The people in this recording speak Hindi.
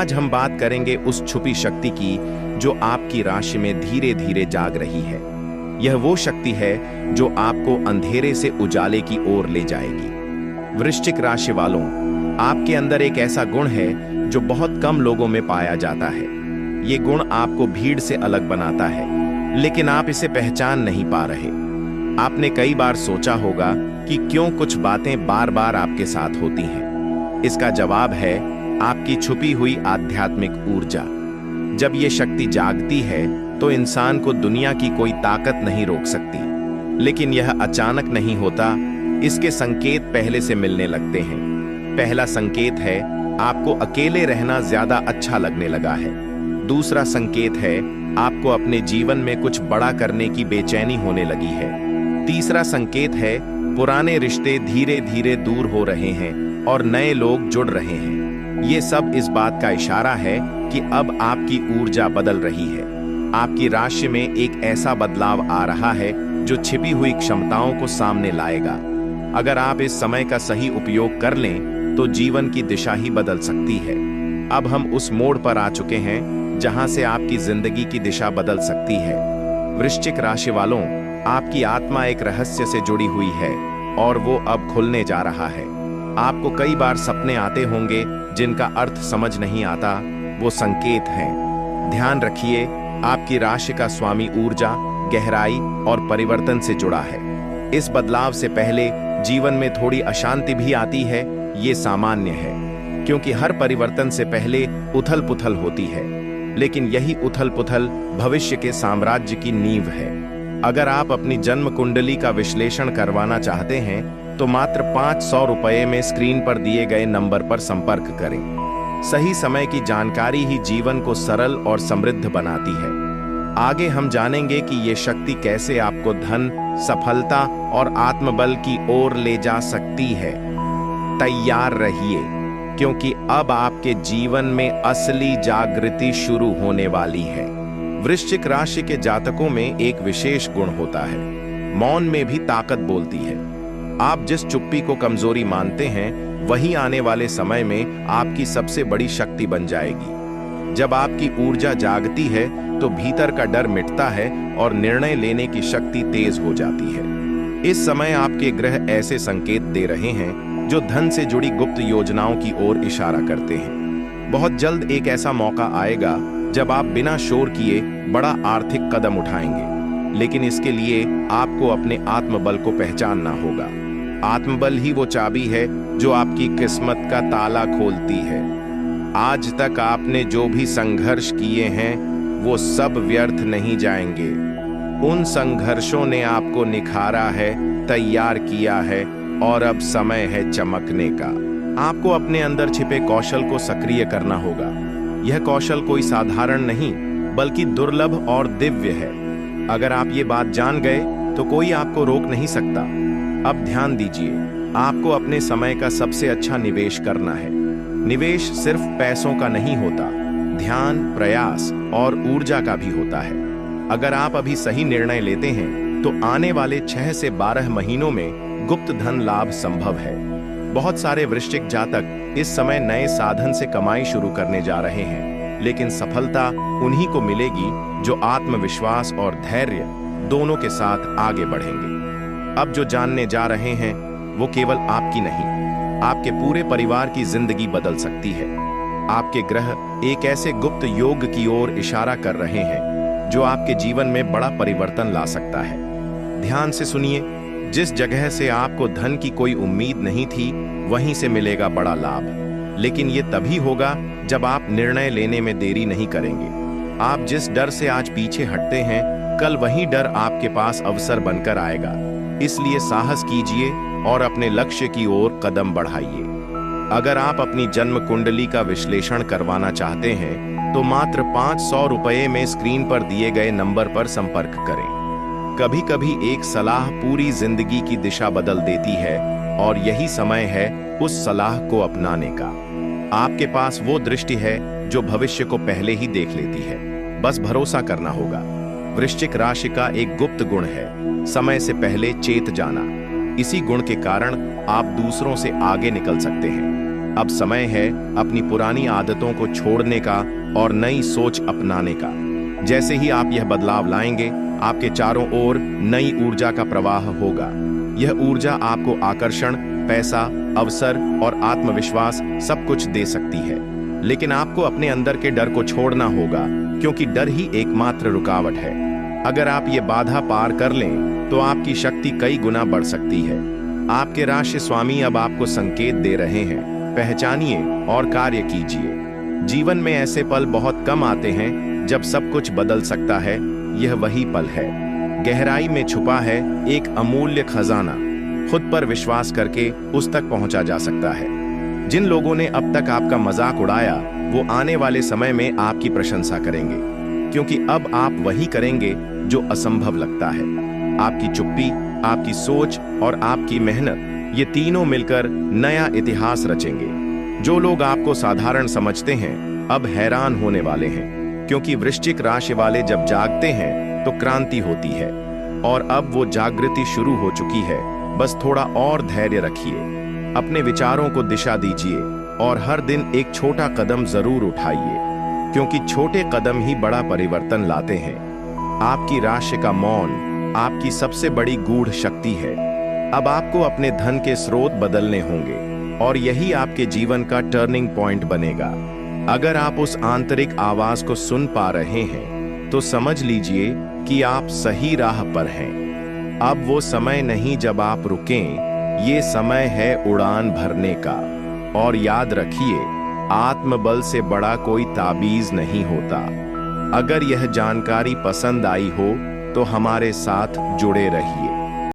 आज हम बात करेंगे उस छुपी शक्ति की जो आपकी राशि में धीरे धीरे जाग रही है। यह वो शक्ति है जो आपको अंधेरे से उजाले की ओर ले जाएगी। वृश्चिक राशि वालों, आपके अंदर एक ऐसा गुण है जो बहुत कम लोगों में पाया जाता है। ये गुण आपको भीड़ से अलग बनाता है, लेकिन आप इसे पहचान नहीं पा रहे। आपने कई बार सोचा होगा कि क्यों कुछ बातें बार बार आपके साथ होती हैं। इसका जवाब है आपकी छुपी हुई आध्यात्मिक ऊर्जा। जब ये शक्ति जागती है तो इंसान को दुनिया की कोई ताकत नहीं रोक सकती। लेकिन यह अचानक नहीं होता, इसके संकेत पहले से मिलने लगते हैं। पहला संकेत है आपको अकेले रहना ज्यादा अच्छा लगने लगा है। दूसरा संकेत है आपको अपने जीवन में कुछ बड़ा करने की बेचैनी होने लगी है। तीसरा संकेत है पुराने रिश्ते धीरे धीरे दूर हो रहे हैं और नए लोग जुड़ रहे हैं। ये सब इस बात का इशारा है कि अब आपकी ऊर्जा बदल रही है। आपकी राशि में एक ऐसा बदलाव आ रहा है जो छिपी हुई क्षमताओं को सामने लाएगा। अगर आप इस समय का सही उपयोग कर लें तो जीवन की दिशा ही बदल सकती है। अब हम उस मोड़ पर आ चुके हैं जहां से आपकी जिंदगी की दिशा बदल सकती है। वृश्चिक राशि वालों, आपकी आत्मा एक रहस्य से जुड़ी हुई है और वो अब खुलने जा रहा है। आपको कई बार सपने आते होंगे जिनका अर्थ समझ नहीं आता। वो संकेत हैं। ध्यान रखिए, आपकी राशि का स्वामी ऊर्जा, गहराई और परिवर्तन से जुड़ा है। इस बदलाव से पहले जीवन में थोड़ी अशांति भी आती है। ये सामान्य है, क्योंकि हर परिवर्तन से पहले उथल-पुथल होती है। लेकिन यही उथल-पुथल भविष्य के साम्राज्य की नींव है। अगर आप अपनी जन्म कुंडली का विश्लेषण करवाना चाहते हैं तो मात्र 500 रुपये में स्क्रीन पर दिए गए नंबर पर संपर्क करें। सही समय की जानकारी ही जीवन को सरल और समृद्ध बनाती है। आगे हम जानेंगे कि ये शक्ति कैसे आपको धन, सफलता और आत्मबल की ओर ले जा सकती है। तैयार रहिए, क्योंकि अब आपके जीवन में असली जागृति शुरू होने वाली है। वृश्चिक राशि के जातकों में एक विशेष गुण होता है, मौन में भी ताकत बोलती है। आप जिस चुप्पी को कमजोरी मानते हैं, वही आने वाले समय में आपकी सबसे बड़ी शक्ति बन जाएगी। जब आपकी ऊर्जा जागती है तो भीतर का डर मिटता है और निर्णय लेने की शक्ति तेज हो जाती है। इस समय आपके ग्रह ऐसे संकेत दे रहे हैं जो धन से जुड़ी गुप्त योजनाओं की ओर इशारा करते हैं। बहुत जल्द एक ऐसा मौका आएगा जब आप बिना शोर किए बड़ा आर्थिक कदम उठाएंगे। लेकिन इसके लिए आपको अपने आत्मबल को पहचानना होगा। आत्मबल ही वो चाबी है जो आपकी किस्मत का ताला खोलती है। आज तक आपने जो भी संघर्ष किए हैं वो सब व्यर्थ नहीं जाएंगे। उन संघर्षों ने आपको निखारा है, तैयार किया है और अब समय है चमकने का। आपको अपने अंदर छिपे कौशल को सक्रिय करना होगा। यह कौशल कोई साधारण नहीं बल्कि दुर्लभ और दिव्य है। अगर आप ये बात जान गए तो कोई आपको रोक नहीं सकता। अब ध्यान दीजिए, आपको अपने समय का सबसे अच्छा निवेश करना है। निवेश सिर्फ पैसों का नहीं होता, ध्यान, प्रयास और ऊर्जा का भी होता है। अगर आप अभी सही निर्णय लेते हैं तो आने वाले 6 से 12 महीनों में गुप्त धन लाभ संभव है। बहुत सारे वृश्चिक जातक इस समय नए साधन से कमाई शुरू करने जा रहे हैं, लेकिन सफलता उन्हीं को मिलेगी जो आत्मविश्वास और धैर्य दोनों के साथ आगे बढ़ेंगे। अब जो जानने जा रहे हैं वो केवल आपकी नहीं, आपके पूरे परिवार की जिंदगी बदल सकती है। आपके ग्रह एक ऐसे गुप्त योग की ओर इशारा कर रहे हैं जो आपके जीवन में बड़ा परिवर्तन ला सकता है। ध्यान से सुनिए, जिस जगह से आपको धन की कोई उम्मीद नहीं थी, वहीं से मिलेगा बड़ा लाभ। लेकिन ये तभी होगा जब आप निर्णय लेने में देरी नहीं करेंगे। आप जिस डर से आज पीछे हटते हैं, कल वही डर आपके पास अवसर बनकर आएगा। इसलिए साहस कीजिए और अपने लक्ष्य की ओर कदम बढ़ाइए। अगर आप अपनी जन्म कुंडली का विश्लेषण करवाना चाहते हैं तो मात्र 500 रुपये में स्क्रीन पर दिए गए नंबर पर संपर्क करें। कभी कभी एक सलाह पूरी जिंदगी की दिशा बदल देती है और यही समय है उस सलाह को अपनाने का। आपके पास वो दृष्टि है जो भविष्य को पहले ही देख लेती है। बस भरोसा करना होगा। वृश्चिक राशि का एक गुप्त गुण है समय से पहले चेत जाना। इसी गुण के कारण आप दूसरों से आगे निकल सकते हैं। अब समय है अपनी पुरानी आदतों को छोड़ने का और नई सोच अपनाने का। जैसे ही आप यह बदलाव लाएंगे, आपके चारों ओर नई ऊर्जा का प्रवाह होगा। यह ऊर्जा आपको आकर्षण, पैसा, अवसर और आत्मविश्वास सब कुछ दे सकती है। लेकिन आपको अपने अंदर के डर को छोड़ना होगा, क्योंकि डर ही एकमात्र रुकावट है। अगर आप ये बाधा पार कर लें, तो आपकी शक्ति कई गुना बढ़ सकती है। आपके राशि स्वामी अब आपको संकेत दे रहे हैं, पहचानिए और कार्य कीजिए। जीवन में ऐसे पल बहुत कम आते हैं जब सब कुछ बदल सकता है। यह वही पल है। गहराई में छुपा है एक अमूल्य खजाना। खुद पर विश्वास करके उस तक पहुंचा जा सकता है। जिन लोगों ने अब तक आपका मजाक उड़ाया, वो आने वाले समय में आपकी प्रशंसा करेंगे, क्योंकि अब आप वही करेंगे जो असंभव लगता है। आपकी चुप्पी, आपकी सोच और आपकी मेहनत, ये तीनों मिलकर नया इतिहास रचेंगे। जो लोग आपको साधारण समझते हैं, अब हैरान होने वाले हैं, क्योंकि वृश्चिक राशि वाले जब जागते हैं तो क्रांति होती है। और अब वो जागृति शुरू हो चुकी है। बस थोड़ा और धैर्य रखिए, अपने विचारों को दिशा दीजिए और हर दिन एक छोटा कदम जरूर उठाइए, क्योंकि छोटे कदम ही बड़ा परिवर्तन लाते हैं। आपकी राशि का मौन आपकी सबसे बड़ी गूढ़ शक्ति है। अब आपको अपने धन के स्रोत बदलने होंगे और यही आपके जीवन का टर्निंग पॉइंट बनेगा। अगर आप उस आंतरिक आवाज को सुन पा रहे हैं, तो समझ लीजिए कि आप सही राह पर हैं। अब वो समय नहीं जब आप रुकें, ये समय है उड़ान भरने का। और याद रखिए, आत्मबल से बड़ा कोई ताबीज नहीं होता। अगर यह जानकारी पसंद आई हो, तो हमारे साथ जुड़े रहिए।